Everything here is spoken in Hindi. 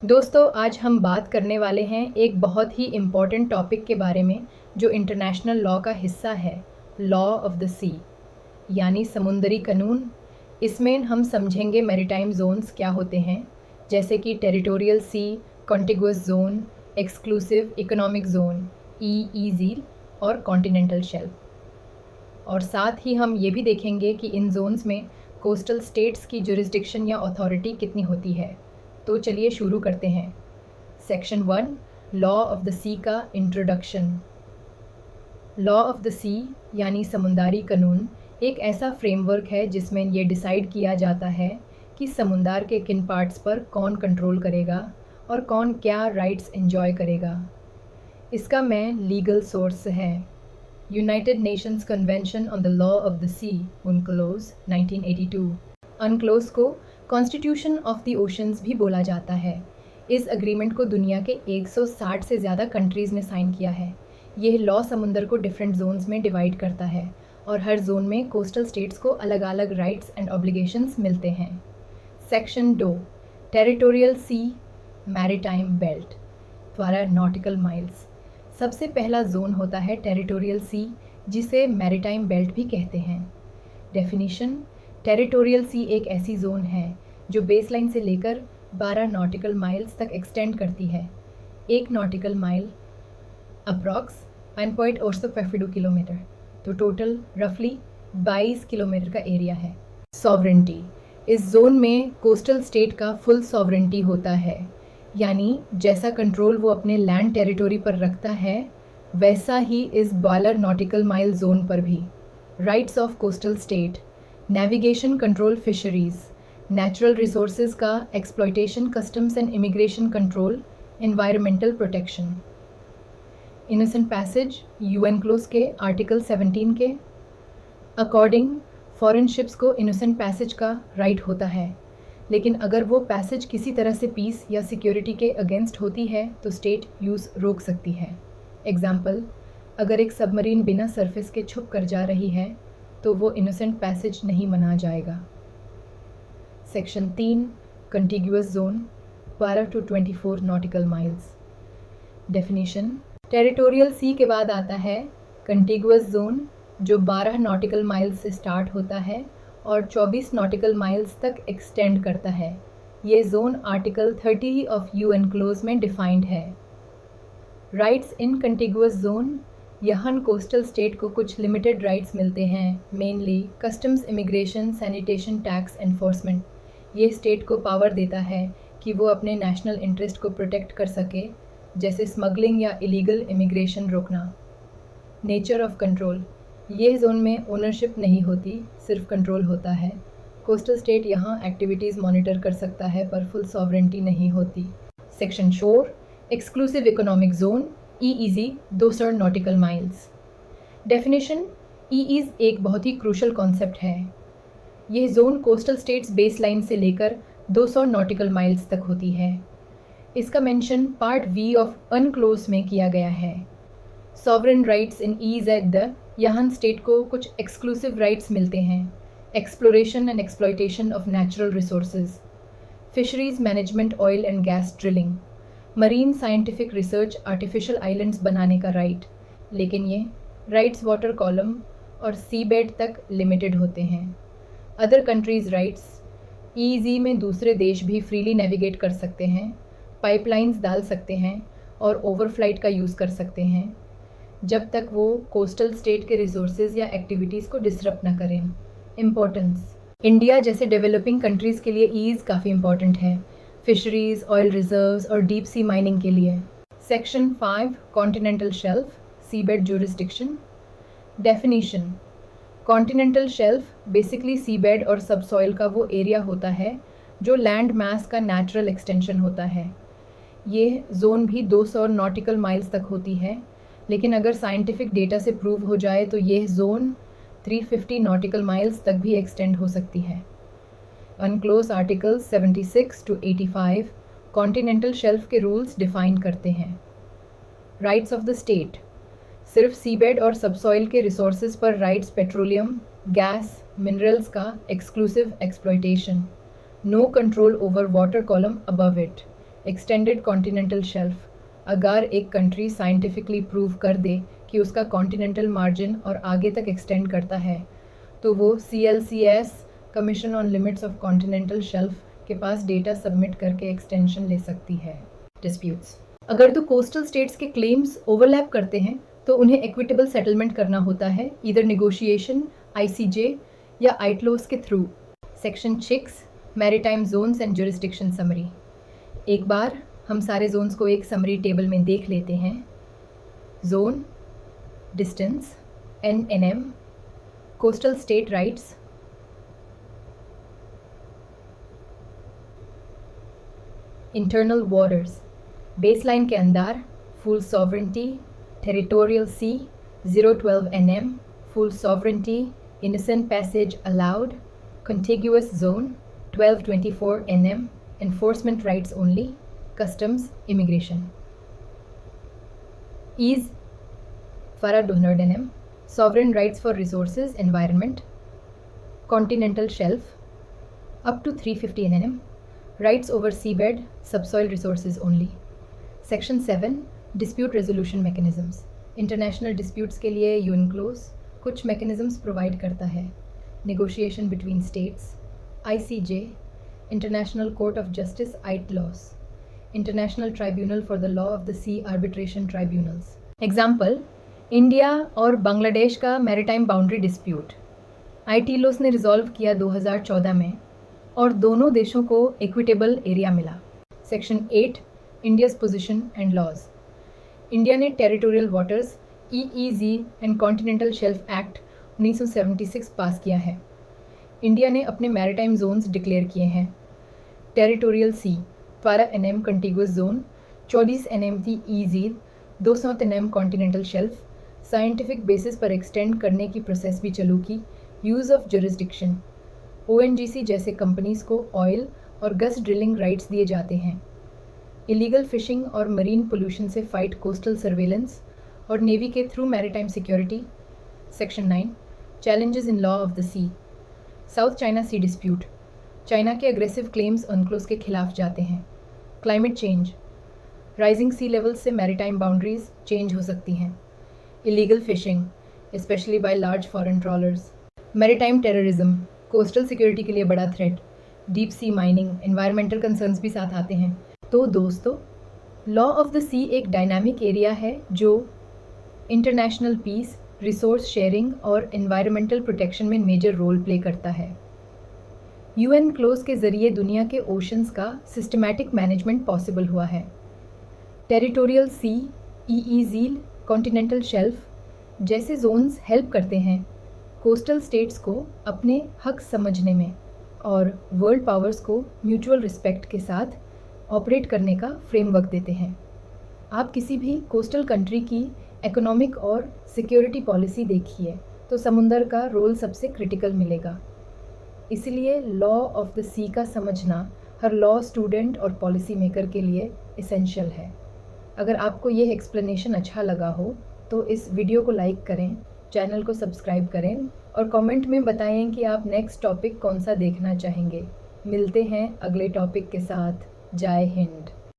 दोस्तों, आज हम बात करने वाले हैं एक बहुत ही इम्पॉर्टेंट टॉपिक के बारे में जो इंटरनेशनल लॉ का हिस्सा है, लॉ ऑफ द सी यानी समुद्री कानून। इसमें हम समझेंगे मैरीटाइम जोन्स क्या होते हैं, जैसे कि टेरिटोरियल सी, contiguous zone, exclusive economic zone EEZ और कॉन्टिनेंटल शेल्फ। और साथ ही हम ये भी देखेंगे कि इन जोन्स में कोस्टल स्टेट्स की जुरिस्डिक्शन या अथॉरिटी कितनी होती है। तो चलिए शुरू करते हैं। सेक्शन 1, लॉ ऑफ द सी का इंट्रोडक्शन। लॉ ऑफ द सी यानी समुद्री कानून एक ऐसा फ्रेमवर्क है जिसमें ये डिसाइड किया जाता है कि समुद्र के किन पार्ट्स पर कौन कंट्रोल करेगा और कौन क्या राइट्स एंजॉय करेगा। इसका मेन लीगल सोर्स है United Nations Convention on the law of the sea, UNCLOS 1982। UNCLOS को कॉन्स्टिट्यूशन ऑफ द ओशंस भी बोला जाता है। इस एग्रीमेंट को दुनिया के 160 से ज़्यादा कंट्रीज़ ने साइन किया है। यह लॉ समुंदर को डिफरेंट जोन्स में डिवाइड करता है और हर जोन में कोस्टल स्टेट्स को अलग अलग राइट्स एंड ऑब्लिगेशंस मिलते हैं। सेक्शन 2, टेरिटोरियल सी मैरीटाइम बेल्ट द्वारा नॉटिकल माइल्स। सबसे पहला जोन होता है टेरिटोरियल सी, जिसे मैरीटाइम बेल्ट भी कहते हैं। डेफिनेशन: टेरिटोरियल सी एक ऐसी जोन है जो बेसलाइन से लेकर 12 नॉटिकल माइल्स तक एक्सटेंड करती है। एक नॉटिकल माइल अप्रॉक्स 1.852 किलोमीटर, तो टोटल रफली 22 किलोमीटर का एरिया है। सॉवरेंटी: इस जोन में कोस्टल स्टेट का फुल सॉवरेंटी होता है, यानी जैसा कंट्रोल वो अपने लैंड टेरिटोरी पर रखता है वैसा ही इस 12 नॉटिकल माइल जोन पर भी। Rights of coastal state: navigation, control fisheries, natural resources का exploitation, customs and immigration control, environmental protection. Innocent passage UNCLOS के आर्टिकल 17 के अकॉर्डिंग फॉरेन शिप्स को इनोसेंट पैसेज का राइट होता है, लेकिन अगर वो पैसेज किसी तरह से पीस या सिक्योरिटी के अगेंस्ट होती है तो स्टेट यूज़ रोक सकती है। एग्जाम्पल: अगर एक सबमरीन बिना सरफेस के छुप कर जा रही है तो वो इनोसेंट पैसेज नहीं माना जाएगा। Section 3, contiguous zone 12 to 24 nautical miles. Definition: territorial sea के बाद आता है कंटिग्यूअस जोन, जो 12 नॉटिकल माइल्स से स्टार्ट होता है और 24 नॉटिकल माइल्स तक एक्सटेंड करता है। ये जोन आर्टिकल 30 ऑफ UNCLOS में डिफाइंड है। राइट्स इन कंटिग्यूअस जोन: यहाँ कोस्टल स्टेट को कुछ लिमिटेड राइट्स मिलते हैं, mainly customs, immigration, sanitation, tax enforcement. ये स्टेट को पावर देता है कि वो अपने नेशनल इंटरेस्ट को प्रोटेक्ट कर सके, जैसे स्मगलिंग या इलीगल इमिग्रेशन रोकना। नेचर ऑफ कंट्रोल: ये जोन में ओनरशिप नहीं होती, सिर्फ कंट्रोल होता है। कोस्टल स्टेट यहाँ एक्टिविटीज़ मॉनिटर कर सकता है पर फुल सॉवरेंटी नहीं होती। Section 4, exclusive economic zone EEZ 200 nautical miles. Definition: EEZ एक बहुत ही क्रूशल कॉन्सेप्ट है। यह zone coastal states base line से लेकर 200 नॉटिकल माइल्स तक होती है। इसका mention part V of UNCLOS में किया गया है। सॉवरेन राइट्स इन EEZ: यहाँ स्टेट को कुछ एक्सक्लूसिव राइट्स मिलते हैं। Exploration and exploitation of natural resources, fisheries management, oil and gas drilling, marine scientific research, artificial islands बनाने का राइट, लेकिन ये राइट्स वाटर कॉलम और सी बेड तक लिमिटेड होते हैं। अदर कंट्रीज़ राइट्स: EEZ में दूसरे देश भी फ्रीली नेविगेट कर सकते हैं, पाइपलाइंस डाल सकते हैं और ओवरफ्लाइट का यूज़ कर सकते हैं, जब तक वो कोस्टल स्टेट के रिसोर्सेज या एक्टिविटीज़ को डिसरप्ट ना करें। इम्पोर्टेंस: इंडिया जैसे डेवलपिंग कंट्रीज़ के लिए EEZ काफ़ी इम्पॉर्टेंट है, फिशरीज, ऑयल रिजर्व्स और डीप सी माइनिंग के लिए। Section 5, continental shelf, seabed jurisdiction. Definition: continental shelf basically seabed और सबसॉइल का वो एरिया होता है जो लैंड मास का नेचुरल एक्सटेंशन होता है। ये जोन भी 200 नॉटिकल माइल्स तक होती है, लेकिन अगर साइंटिफिक डेटा से प्रूव हो जाए तो ये जोन 350 नॉटिकल माइल्स तक भी एक्सटेंड हो सकती है। UNCLOS article 76 to 85 continental shelf के रूल्स डिफाइन करते हैं। राइट्स ऑफ द स्टेट: सिर्फ सीबेड और सबसॉइल के रिसोर्सेज पर राइट्स, पेट्रोलियम, गैस, मिनरल्स का exclusive exploitation, no control over water column above it, extended continental shelf, अगर एक कंट्री साइंटिफिकली प्रूव कर दे कि उसका कॉन्टिनेंटल मार्जिन और आगे तक एक्सटेंड करता है तो वो CLCS commission on limits of continental shelf के पास डेटा सबमिट करके एक्सटेंशन ले सकती है। डिस्प्यूट्स, अगर तो कोस्टल स्टेट्स के क्लेम्स ओवरलैप करते हैं तो उन्हें इक्विटेबल सेटलमेंट करना होता है, ईदर नेगोशिएशन, ICJ या आइटलोस के through. Section 6 maritime zones and jurisdiction summary. एक बार हम सारे जोन्स को एक समरी टेबल में देख लेते हैं। Zone, distance, NNM, coastal state rights, internal waters, baseline के अंदर full sovereignty, territorial C 012 NM, full sovereignty, innocent passage allowed, contiguous zone 1224 NM, enforcement rights only, customs, immigration. Ease 1200 NM, sovereign rights for resources, environment, continental shelf up to 350 NM, rights over seabed, subsoil resources only. Section 7 dispute resolution mechanisms. International disputes के लिए UNCLOS कुछ मैकेनिज़म्स प्रोवाइड करता है। Negotiation between states, ICJ, international court of justice ITLOS, international tribunal for the law of the sea arbitration tribunals. Example, India और बांग्लादेश का मैरीटाइम बाउंड्री डिस्प्यूट आइटलॉस ने रिजॉल्व किया 2014 में और दोनों देशों को इक्विटेबल एरिया मिला। Section 8 India's position and laws. India ने territorial waters EEZ and continental shelf act 1976 pass किया है। इंडिया ने अपने मैरीटाइम जोन्स डिक्लेयर किए हैं। Territorial sea 12 NM contiguous zone, 24 NM थी EEZ, 200 NM continental shelf, scientific basis पर एक्सटेंड करने की प्रोसेस भी चालू की। यूज़ ऑफ जुरिस्डिक्शन, ONGC जैसे कंपनीज़ को ऑयल और गैस ड्रिलिंग राइट्स दिए जाते हैं। इलीगल फिशिंग और मरीन पोल्यूशन से फाइट, कोस्टल सर्वेलेंस और नेवी के through maritime security. Section 9 challenges in law of the sea. South China sea dispute, China के अग्रेसिव क्लेम्स UNCLOS के खिलाफ जाते हैं। Climate change, rising sea level से मैरीटाइम बाउंड्रीज चेंज हो सकती हैं। Illegal fishing specially by large foreign trollers. Maritime terrorism, coastal security के लिए बड़ा threat. Deep sea mining, environmental concerns भी साथ आते हैं। तो दोस्तों, लॉ ऑफ द सी एक डायनामिक एरिया है जो इंटरनेशनल पीस, रिसोर्स शेयरिंग और एनवायरमेंटल प्रोटेक्शन में मेजर रोल प्ले करता है। UNCLOS के ज़रिए दुनिया के ओशंस का सिस्टमैटिक मैनेजमेंट पॉसिबल हुआ है। टेरिटोरियल सी, EEZ, कॉन्टिनेंटल शेल्फ जैसे जोन्स हेल्प करते हैं कोस्टल स्टेट्स को अपने हक समझने में और वर्ल्ड पावर्स को म्यूचुअल रिस्पेक्ट के साथ ऑपरेट करने का फ्रेमवर्क देते हैं। आप किसी भी कोस्टल कंट्री की इकोनॉमिक और सिक्योरिटी पॉलिसी देखिए तो समुंदर का रोल सबसे क्रिटिकल मिलेगा। इसलिए लॉ ऑफ द सी का समझना हर लॉ स्टूडेंट और पॉलिसी मेकर के लिए एसेंशियल है। अगर आपको ये एक्सप्लेनेशन अच्छा लगा हो तो इस वीडियो को लाइक करें, चैनल को सब्सक्राइब करें और कमेंट में बताएं कि आप नेक्स्ट टॉपिक कौन सा देखना चाहेंगे। मिलते हैं अगले टॉपिक के साथ। जय हिंद।